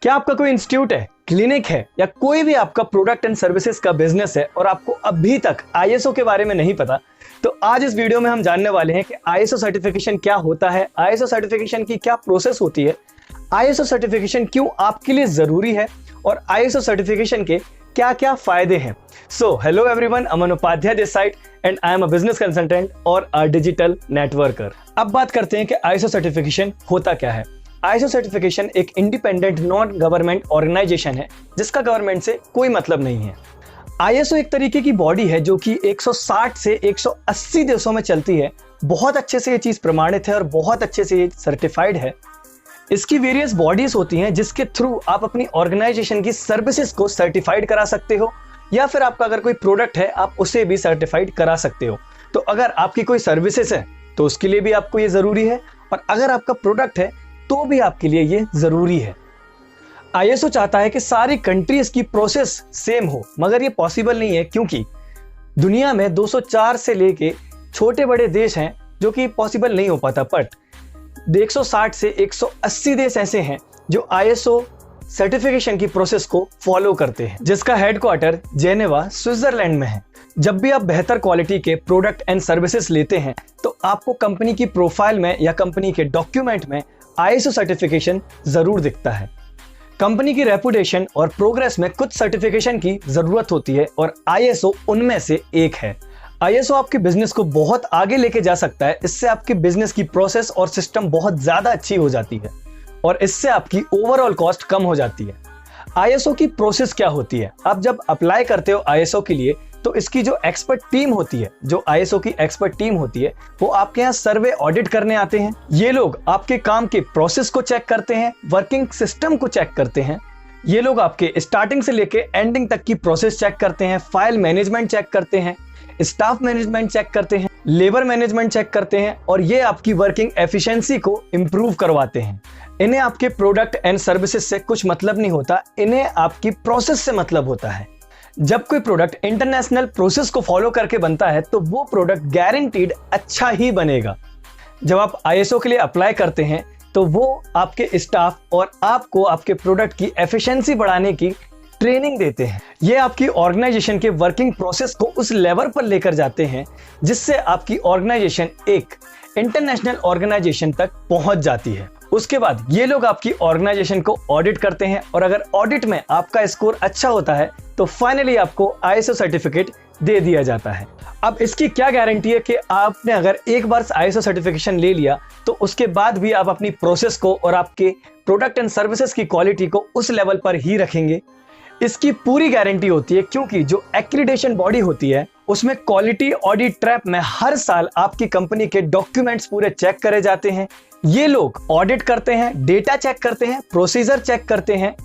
क्या आपका कोई इंस्टीट्यूट है, क्लिनिक है या कोई भी आपका प्रोडक्ट एंड सर्विसेज का बिजनेस है और आपको अभी तक आईएसओ के बारे में नहीं पता, तो आज इस वीडियो में हम जानने वाले हैं कि आईएसओ सर्टिफिकेशन क्या होता है, आईएसओ सर्टिफिकेशन की क्या प्रोसेस होती है, आईएसओ सर्टिफिकेशन क्यों आपके लिए जरूरी है और आईएसओ सर्टिफिकेशन के क्या क्या फायदे हैं। So hello everyone, Aman Upadhyay this side and I am a business consultant और अ डिजिटल नेटवर्कर। अब बात करते हैं कि आईएसओ सर्टिफिकेशन होता क्या है। आईएसओ सर्टिफिकेशन एक इंडिपेंडेंट नॉन गवर्नमेंट ऑर्गेनाइजेशन है जिसका गवर्नमेंट से कोई मतलब नहीं है। आईएसओ एक तरीके की बॉडी है जो कि 160 से 180 देशों में चलती है। बहुत अच्छे से ये चीज प्रमाणित है और बहुत अच्छे से ये सर्टिफाइड है। इसकी वेरियस बॉडीज होती हैं जिसके थ्रू आप अपनी ऑर्गेनाइजेशन की सर्विसेज को सर्टिफाइड करा सकते हो या फिर आपका अगर कोई प्रोडक्ट है आप उसे भी सर्टिफाइड करा सकते हो। तो अगर आपकी कोई सर्विसेज है तो उसके लिए भी आपको ये जरूरी है और अगर आपका प्रोडक्ट है तो भी आपके लिए ये जरूरी है। आईएसओ चाहता है कि सारी कंट्रीज की प्रोसेस सेम हो, मगर ये पॉसिबल नहीं है क्योंकि दुनिया में 204 से लेके छोटे बड़े देश हैं जो कि पॉसिबल नहीं हो पाता। बट 160 से 180 देश ऐसे हैं जो आईएसओ सर्टिफिकेशन की प्रोसेस को फॉलो करते हैं, जिसका हेडक्वार्टर जेनेवा स्विट्जरलैंड में है। जब भी आप बेहतर क्वालिटी के प्रोडक्ट एंड सर्विसेज लेते हैं तो आपको कंपनी की प्रोफाइल में या कंपनी के डॉक्यूमेंट में आईएसओ सर्टिफिकेशन जरूर दिखता है। कंपनी की रेपुटेशन और प्रोग्रेस में कुछ सर्टिफिकेशन की जरूरत होती है और आईएसओ उनमें से एक है। आईएसओ आपके बिजनेस को बहुत आगे लेके जा सकता है। इससे आपके बिजनेस की प्रोसेस और सिस्टम बहुत ज्यादा अच्छी हो जाती है और इससे आपकी ओवरऑल कॉस्ट कम हो जाती है। आईएसओ की प्रोसेस क्या होती है? आप जब अप्लाई करते हो आईएसओ के लिए तो इसकी जो एक्सपर्ट टीम होती है, जो आईएसओ की एक्सपर्ट टीम होती है, वो आपके यहाँ सर्वे ऑडिट करने आते हैं। ये लोग आपके काम के प्रोसेस को चेक करते हैं, वर्किंग सिस्टम को चेक करते हैं। ये लोग आपके स्टार्टिंग से लेके एंडिंग तक की प्रोसेस चेक करते हैं, फाइल मैनेजमेंट चेक करते हैं, स्टाफ मैनेजमेंट चेक करते हैं, लेबर मैनेजमेंट चेक करते हैं और ये आपकी वर्किंग एफिशिएंसी को इंप्रूव करवाते हैं। इन्हें आपके प्रोडक्ट एंड सर्विसेज से कुछ मतलब नहीं होता, इन्हें आपकी प्रोसेस से मतलब होता है। जब कोई प्रोडक्ट इंटरनेशनल प्रोसेस को फॉलो करके बनता है तो वो प्रोडक्ट गारंटीड अच्छा ही बनेगा। जब आप आईएसओ के लिए अप्लाई करते हैं तो वो आपके स्टाफ और आपको आपके प्रोडक्ट की एफिशिएंसी बढ़ाने की ट्रेनिंग देते हैं। ये आपकी ऑर्गेनाइजेशन के वर्किंग प्रोसेस को उस लेवल पर लेकर जाते हैं जिससे आपकी ऑर्गेनाइजेशन एक इंटरनेशनल ऑर्गेनाइजेशन तक पहुंच जाती है। उसके बाद ये लोग आपकी ऑर्गेनाइजेशन को ऑडिट करते हैं और अगर ऑडिट में आपका स्कोर अच्छा होता है तो फाइनली आपको आईएसओ सर्टिफिकेट दे दिया जाता है। अब इसकी क्या गारंटी है कि आपने अगर एक बार आईएसओ सर्टिफिकेशन ले लिया तो उसके बाद भी आप अपनी प्रोसेस को और आपके प्रोडक्ट एंड सर्विसेज की क्वालिटी को उस लेवल पर ही रखेंगे? इसकी पूरी गारंटी होती है क्योंकि जो एक्रीडेशन बॉडी होती है उसमें क्वालिटी ऑडिट ट्रैप में हर साल आपकी कंपनी के डॉक्यूमेंट्स पूरे चेक करे जाते हैं। ये लोग ऑडिट करते हैं, डेटा चेक करते हैं, प्रोसीजर चेक करते हैं,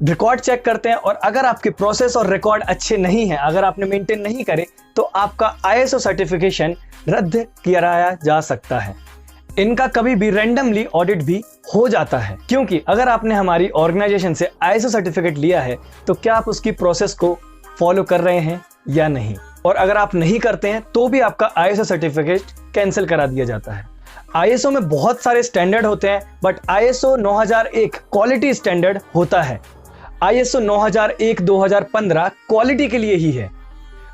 रिकॉर्ड चेक करते हैं और अगर आपके प्रोसेस और रिकॉर्ड अच्छे नहीं हैं, अगर आपने मेंटेन नहीं करे तो आपका आईएसओ सर्टिफिकेशन रद्द कराया जा सकता है। इनका कभी भी रैंडमली ऑडिट भी हो जाता है क्योंकि अगर आपने हमारी ऑर्गेनाइजेशन से आईएसओ सर्टिफिकेट लिया है तो क्या आप उसकी प्रोसेस को फॉलो कर रहे हैं या नहीं, और अगर आप नहीं करते हैं तो भी आपका आईएसओ सर्टिफिकेट कैंसिल करा दिया जाता है। आईएसओ में बहुत सारे स्टैंडर्ड होते हैं बट आईएसओ 9001 क्वालिटी स्टैंडर्ड होता है। आईएसओ 9001 2015 क्वालिटी के लिए ही है।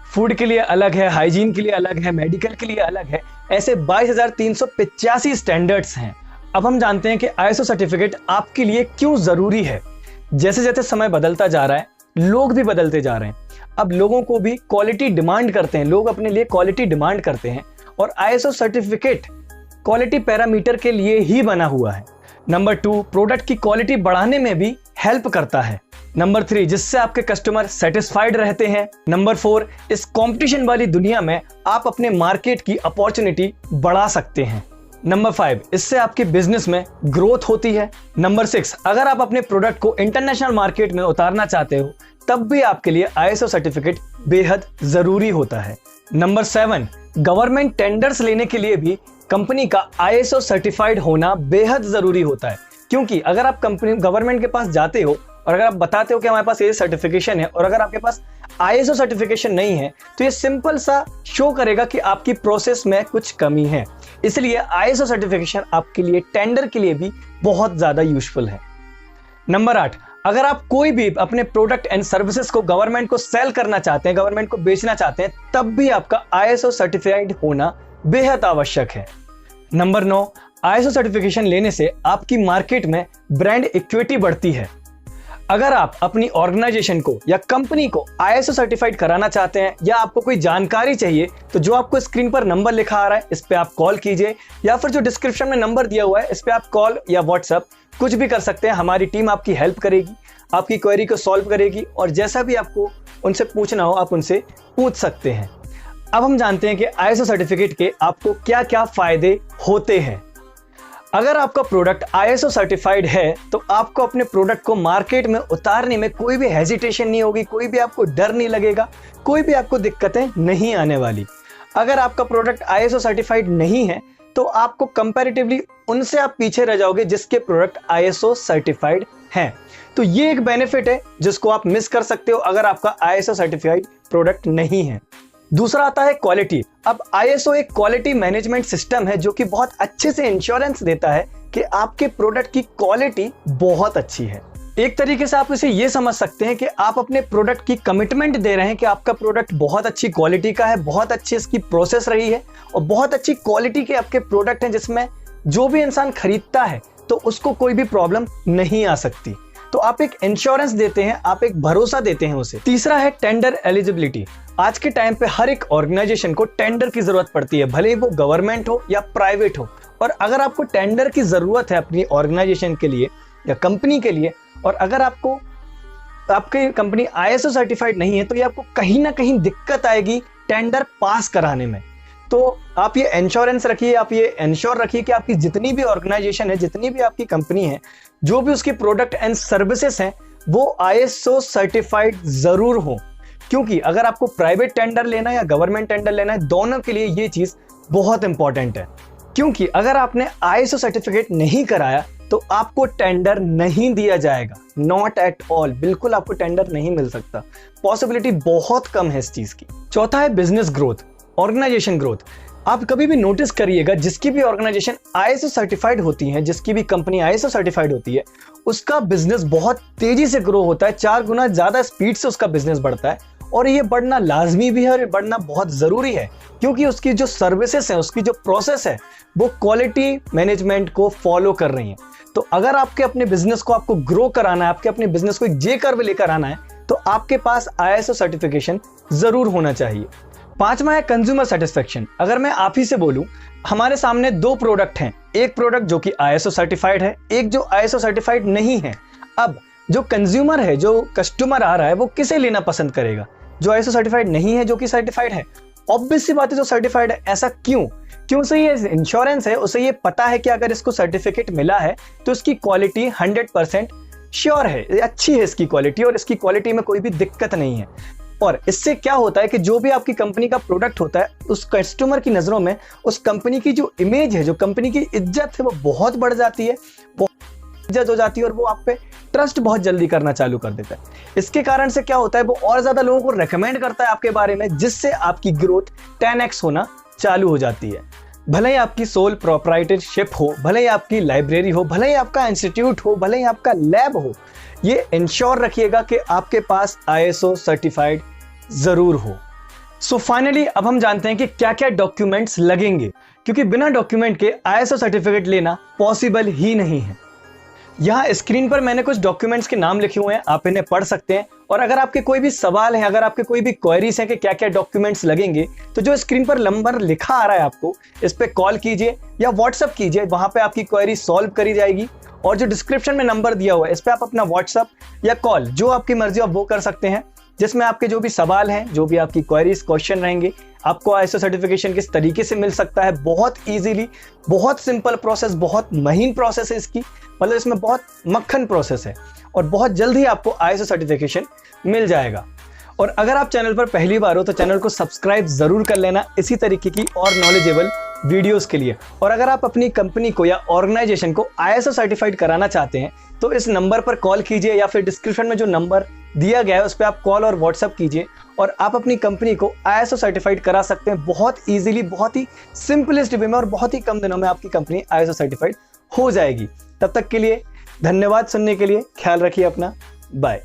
फूड के लिए अलग है, हाइजीन के लिए अलग है, मेडिकल के लिए अलग है। ऐसे 22,385 स्टैंडर्ड्स हैं। अब हम जानते हैं कि आईएसओ सर्टिफिकेट आपके लिए क्यों जरूरी है। जैसे जैसे समय बदलता जा रहा है, लोग भी बदलते जा रहे हैं। अब लोगों को भी क्वालिटी डिमांड करते हैं, लोग अपने लिए क्वालिटी डिमांड करते हैं और आईएसओ सर्टिफिकेट क्वालिटी पैरामीटर के लिए ही बना हुआ है। नंबर 2, प्रोडक्ट की क्वालिटी बढ़ाने में भी हेल्प करता है। नंबर 3, जिससे आपके कस्टमर सेटिस्फाइड रहते हैं। नंबर 4, इस कंपटीशन वाली दुनिया में आप अपने मार्केट की अपॉर्चुनिटी बढ़ा सकते हैं। नंबर 5, इससे आपके बिजनेस में ग्रोथ होती है। नंबर 6, अगर आप अपने प्रोडक्ट को इंटरनेशनल मार्केट में उतारना चाहते हो तब भी आपके लिए आईएसओ सर्टिफिकेट बेहद जरूरी होता है। नंबर 7, गवर्नमेंट टेंडर्स लेने के लिए भी कंपनी का आईएसओ सर्टिफाइड होना बेहद जरूरी होता है क्योंकि अगर आप कंपनी गवर्नमेंट के पास जाते हो और अगर आप बताते हो कि हमारे पास ये सर्टिफिकेशन है और अगर आपके पास आईएसओ सर्टिफिकेशन नहीं है तो ये सिंपल सा शो करेगा कि आपकी प्रोसेस में कुछ कमी है। इसलिए आईएसओ सर्टिफिकेशन आपके लिए टेंडर के लिए भी बहुत ज्यादा यूजफुल है। नंबर 8, अगर आप कोई भी अपने प्रोडक्ट एंड सर्विसेज को गवर्नमेंट को सेल करना चाहते हैं, गवर्नमेंट को बेचना चाहते हैं, तब भी आपका ISO सर्टिफाइड होना बेहद आवश्यक है। नंबर 9, ISO सर्टिफिकेशन लेने से आपकी मार्केट में ब्रांड इक्विटी बढ़ती है। अगर आप अपनी ऑर्गेनाइजेशन को या कंपनी को ISO सर्टिफाइड कराना चाहते हैं या आपको कोई जानकारी चाहिए, तो जो आपको स्क्रीन पर नंबर लिखा आ रहा है, इस पे आप कॉल कीजिए, या फिर जो डिस्क्रिप्शन में नंबर दिया हुआ है, इस पे आप कॉल या व्हाट्सएप कुछ भी कर सकते हैं। हमारी टीम आपकी हेल्प करेगी, आपकी क्वेरी को सॉल्व करेगी, और जैसा भी आपको उनसे पूछना हो आप उनसे पूछ सकते हैं। अब हम जानते हैं कि ISO सर्टिफिकेट के आपको क्या क्या फायदे होते हैं। अगर आपका प्रोडक्ट ISO सर्टिफाइड है तो आपको अपने प्रोडक्ट को मार्केट में उतारने में कोई भी हेजिटेशन नहीं होगी, कोई भी आपको डर नहीं लगेगा, कोई भी आपको दिक्कतें नहीं आने वाली। अगर आपका प्रोडक्ट ISO सर्टिफाइड नहीं है तो आपको कंपैरेटिवली उनसे आप पीछे रह जाओगे जिसके प्रोडक्ट ISO सर्टिफाइड हैं। तो ये एक बेनिफिट है जिसको आप मिस कर सकते हो अगर आपका ISO सर्टिफाइड प्रोडक्ट नहीं है। दूसरा आता है क्वालिटी। अब ISO एक क्वालिटी मैनेजमेंट सिस्टम है जो कि बहुत अच्छे से इंश्योरेंस देता है कि आपके प्रोडक्ट की क्वालिटी बहुत अच्छी है। एक तरीके से आप इसे ये समझ सकते हैं कि आप अपने प्रोडक्ट की कमिटमेंट दे रहे हैं कि आपका प्रोडक्ट बहुत अच्छी क्वालिटी का है, बहुत अच्छी इसकी प्रोसेस रही है और बहुत अच्छी क्वालिटी के आपके प्रोडक्ट हैं जिसमें जो भी इंसान खरीदता है तो उसको कोई भी प्रॉब्लम नहीं आ सकती। तो आप एक इंश्योरेंस देते हैं, आप एक भरोसा देते हैं उसे। तीसरा है टेंडर एलिजिबिलिटी। आज के टाइम पे हर एक ऑर्गेनाइजेशन को टेंडर की जरूरत पड़ती है, भले ही वो गवर्नमेंट हो या प्राइवेट हो। और अगर आपको टेंडर की जरूरत है अपनी ऑर्गेनाइजेशन के लिए या कंपनी के लिए, और अगर आपकी कंपनी ISO सर्टिफाइड नहीं है, तो ये आपको कहीं ना कहीं दिक्कत आएगी टेंडर पास कराने में। तो आप ये इंश्योरेंस रखिए, आप ये इंश्योर रखिए कि आपकी जितनी भी ऑर्गेनाइजेशन है, जितनी भी आपकी कंपनी है, जो भी उसकी प्रोडक्ट एंड सर्विसेज हैं, वो ISO सर्टिफाइड जरूर हो। क्योंकि अगर आपको प्राइवेट टेंडर लेना है या गवर्नमेंट टेंडर लेना है, दोनों के लिए ये चीज बहुत इंपॉर्टेंट है। क्योंकि अगर आपने ISO सर्टिफिकेट नहीं कराया तो आपको टेंडर नहीं दिया जाएगा, नॉट एट ऑल, बिल्कुल आपको टेंडर नहीं मिल सकता। पॉसिबिलिटी बहुत कम है इस चीज की। चौथा है बिजनेस ग्रोथ, ऑर्गेनाइजेशन ग्रोथ। आप कभी भी नोटिस करिएगा, जिसकी भी ऑर्गेनाइजेशन ISO सर्टिफाइड होती है, जिसकी भी कंपनी ISO सर्टिफाइड होती है, उसका बिजनेस बहुत तेजी से ग्रो होता है, 4 गुना ज्यादा स्पीड से उसका बिजनेस बढ़ता है। और ये बढ़ना लाजमी भी है और ये बढ़ना बहुत जरूरी है, क्योंकि उसकी जो सर्विसेज है, उसकी जो प्रोसेस है, वो क्वालिटी मैनेजमेंट को फॉलो कर रही है। तो अगर आपके अपने बिजनेस को आपको ग्रो कराना है, आपके अपने बिजनेस को एक J कर्व लेकर आना है, तो आपके पास ISO सर्टिफिकेशन जरूर होना चाहिए। पांचवा है कंज्यूमर सेटिस्फेक्शन। अगर मैं आप ही से बोलूं, हमारे सामने 2 प्रोडक्ट हैं, एक प्रोडक्ट जो कि ISO सर्टिफाइड है, एक जो ISO सर्टिफाइड नहीं है। अब जो कंज्यूमर है, जो कस्टमर आ रहा है, वो किसे लेना पसंद करेगा? जो ISO सर्टिफाइड नहीं है, जो कि सर्टिफाइड है। ऑब्वियस सी बात है, जो सर्टिफाइड है। ऐसा क्यों? क्यों? से ये इंश्योरेंस है, उसे ये पता है कि अगर इसको सर्टिफिकेट मिला है तो इसकी क्वालिटी 100% श्योर है, अच्छी है इसकी क्वालिटी, और इसकी क्वालिटी में कोई भी दिक्कत नहीं है। और इससे क्या होता है कि जो भी आपकी कंपनी का प्रोडक्ट होता है, उस कस्टमर की नजरों में उस कंपनी की जो इमेज है, जो कंपनी की इज्जत है, वो बहुत बढ़ जाती है, इज्जत हो जाती है, और वो आप पे ट्रस्ट बहुत जल्दी करना चालू कर देता है। इसके कारण से क्या होता है, वो और ज्यादा लोगों को रेकमेंड करता है आपके बारे में, जिससे आपकी ग्रोथ 10x होना चालू हो जाती है। भले ही आपकी सोल प्रोप्राइटरशिप हो, भले ही आपकी लाइब्रेरी हो, भले ही आपका इंस्टीट्यूट हो, भले ही आपका लैब हो, ये इंश्योर रखिएगा कि आपके पास ISO सर्टिफाइड जरूर हो। सो फाइनली अब हम जानते हैं कि क्या क्या डॉक्यूमेंट्स लगेंगे, क्योंकि बिना डॉक्यूमेंट के ISO सर्टिफिकेट लेना पॉसिबल ही नहीं है। यहाँ स्क्रीन पर मैंने कुछ डॉक्यूमेंट्स के नाम लिखे हुए हैं, आप इन्हें पढ़ सकते हैं। और अगर आपके कोई भी सवाल हैं, अगर आपके कोई भी क्वेरीज हैं कि क्या क्या डॉक्यूमेंट्स लगेंगे, तो जो स्क्रीन पर नंबर लिखा आ रहा है आपको, इस पे कॉल कीजिए या व्हाट्सएप कीजिए, वहां पे आपकी क्वेरी सॉल्व करी जाएगी। और जो डिस्क्रिप्शन में नंबर दिया हुआ है, इस पे आप अपना व्हाट्सएप या कॉल, जो आपकी मर्जी आप वो कर सकते हैं, जिसमें आपके जो भी सवाल हैं, जो भी आपकी क्वेरीज क्वेश्चन रहेंगे, आपको ISO सर्टिफिकेशन किस तरीके से मिल सकता है, बहुत इजीली, बहुत सिंपल प्रोसेस, बहुत महीन प्रोसेस है इसकी, मतलब इसमें बहुत मक्खन प्रोसेस है, और बहुत जल्द ही आपको ISO सर्टिफिकेशन मिल जाएगा। और अगर आप चैनल पर पहली बार हो तो चैनल को सब्सक्राइब जरूर कर लेना इसी तरीके की और नॉलेजेबल वीडियोस के लिए। और अगर आप अपनी कंपनी को या ऑर्गेनाइजेशन को ISO सर्टिफाइड कराना चाहते हैं तो इस नंबर पर कॉल कीजिए, या फिर डिस्क्रिप्शन में जो नंबर दिया गया है उस पर आप कॉल और व्हाट्सएप कीजिए, और आप अपनी कंपनी को ISO सर्टिफाइड करा सकते हैं बहुत इजीली, बहुत ही सिंपलेस्ट वे में, और बहुत ही कम दिनों में आपकी कंपनी ISO सर्टिफाइड हो जाएगी। तब तक के लिए धन्यवाद सुनने के लिए, ख्याल रखिए अपना, बाय।